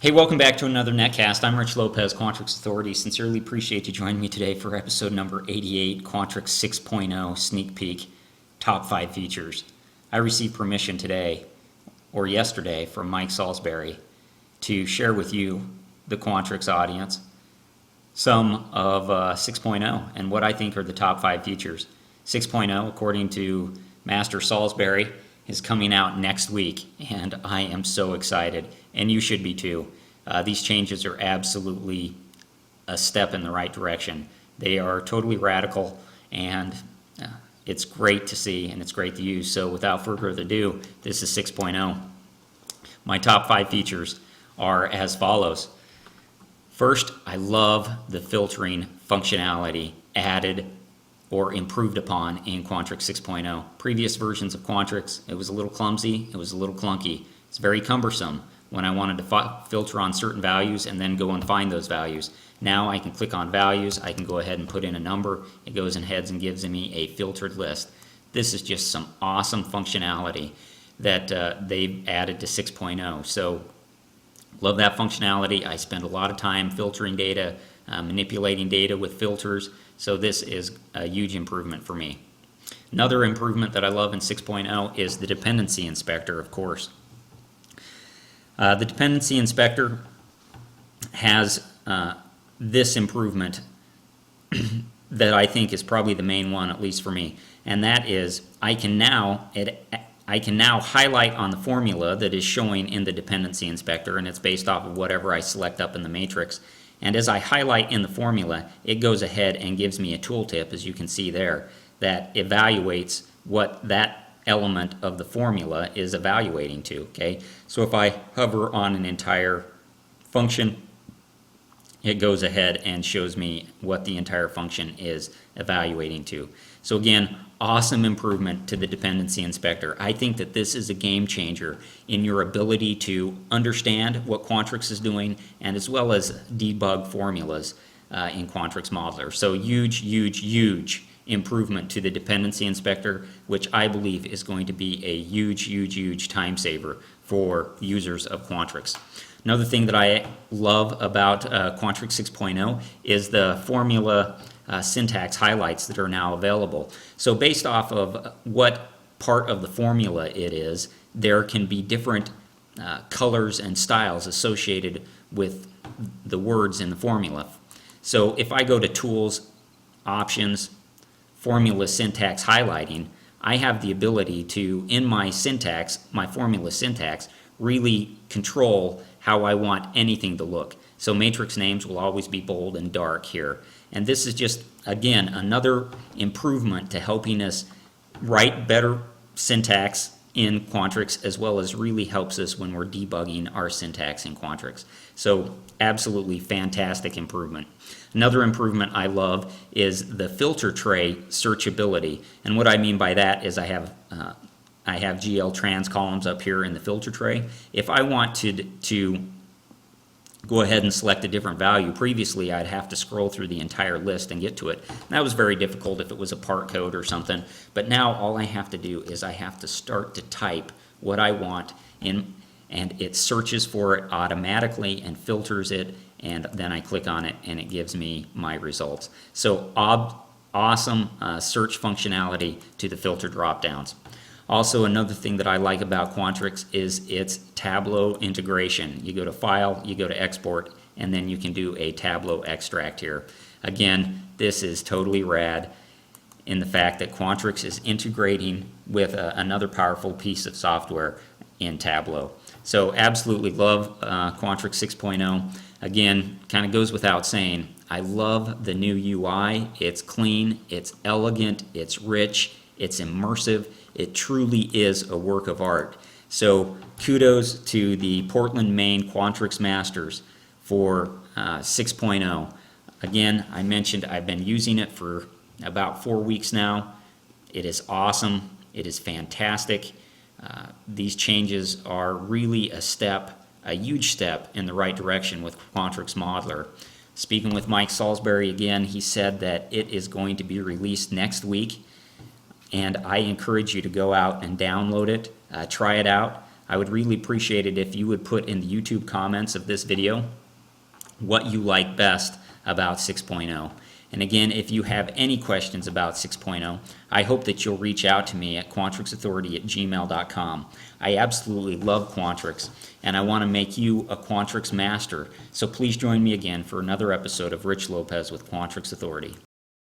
Hey, welcome back to another Netcast. I'm Rich Lopez, Quantrix Authority. Sincerely appreciate you joining me today for episode number 88, Quantrix 6.0 Sneak Peek, Top 5 Features. I received permission today, or yesterday, from Mike Salisbury to share with you, the Quantrix audience, some of 6.0 and what I think are the top 5 features. 6.0, according to Master Salisbury, is coming out next week, and I am so excited, and you should be too. These changes are absolutely a step in the right direction. They are totally radical, and it's great to see, and it's great to use. So without further ado, this is 6.0. My top 5 features are as follows. First, I love the filtering functionality added or improved upon in Quantrix 6.0. Previous versions of Quantrix, it was a little clumsy, it was a little clunky. It's very cumbersome when I wanted to filter on certain values and then go and find those values. Now I can click on values, I can go ahead and put in a number, it goes ahead and gives me a filtered list. This is just some awesome functionality that they've added to 6.0. So love that functionality. I spend a lot of time filtering data, manipulating data with filters, so this is a huge improvement for me. Another improvement that I love in 6.0 is the Dependency Inspector, of course. The Dependency Inspector has this improvement that I think is probably the main one, at least for me, and that is I can now highlight on the formula that is showing in the Dependency Inspector, and it's based off of whatever I select up in the matrix. And as I highlight in the formula, it goes ahead and gives me a tooltip, as you can see there, that evaluates what that element of the formula is evaluating to. Okay, so if I hover on an entire function, it goes ahead and shows me what the entire function is evaluating to. So again, awesome improvement to the Dependency Inspector. I think that this is a game changer in your ability to understand what Quantrix is doing, and as well as debug formulas in Quantrix Modeler. So huge improvement to the Dependency Inspector, which I believe is going to be a huge time saver for users of Quantrix. Another thing that I love about Quantrix 6.0 is the formula syntax highlights that are now available. So based off of what part of the formula it is, there can be different colors and styles associated with the words in the formula. So if I go to Tools, Options, Formula Syntax Highlighting, I have the ability to, in my syntax, my formula syntax, really control how I want anything to look. So matrix names will always be bold and dark here. And this is just, again, another improvement to helping us write better syntax in Quantrix, as well as really helps us when we're debugging our syntax in Quantrix. So absolutely fantastic improvement. Another improvement I love is the filter tray searchability. And what I mean by that is I have GL trans columns up here in the filter tray. If I want to go ahead and select a different value, previously I'd have to scroll through the entire list and get to it. And that was very difficult if it was a part code or something. But now all I have to do is I have to start to type what I want in, and it searches for it automatically and filters it, and then I click on it and it gives me my results. So awesome search functionality to the filter drop-downs. Also, another thing that I like about Quantrix is its Tableau integration. You go to File, you go to Export, and then you can do a Tableau extract here. Again, this is totally rad in the fact that Quantrix is integrating with another powerful piece of software in Tableau. So absolutely love Quantrix 6.0. Again, kind of goes without saying, I love the new UI. It's clean, it's elegant, it's rich, it's immersive. It truly is a work of art. So kudos to the Portland, Maine Quantrix Masters for 6.0. Again, I mentioned I've been using it for about 4 weeks now. It is awesome. It is fantastic. These changes are really a huge step in the right direction with Quantrix Modeler. Speaking with Mike Salisbury again, he said that it is going to be released next week. And I encourage you to go out and download it, try it out. I would really appreciate it if you would put in the YouTube comments of this video what you like best about 6.0. And again, if you have any questions about 6.0, I hope that you'll reach out to me at quantrixauthority@gmail.com. I absolutely love Quantrix, and I want to make you a Quantrix master. So please join me again for another episode of Rich Lopez with Quantrix Authority.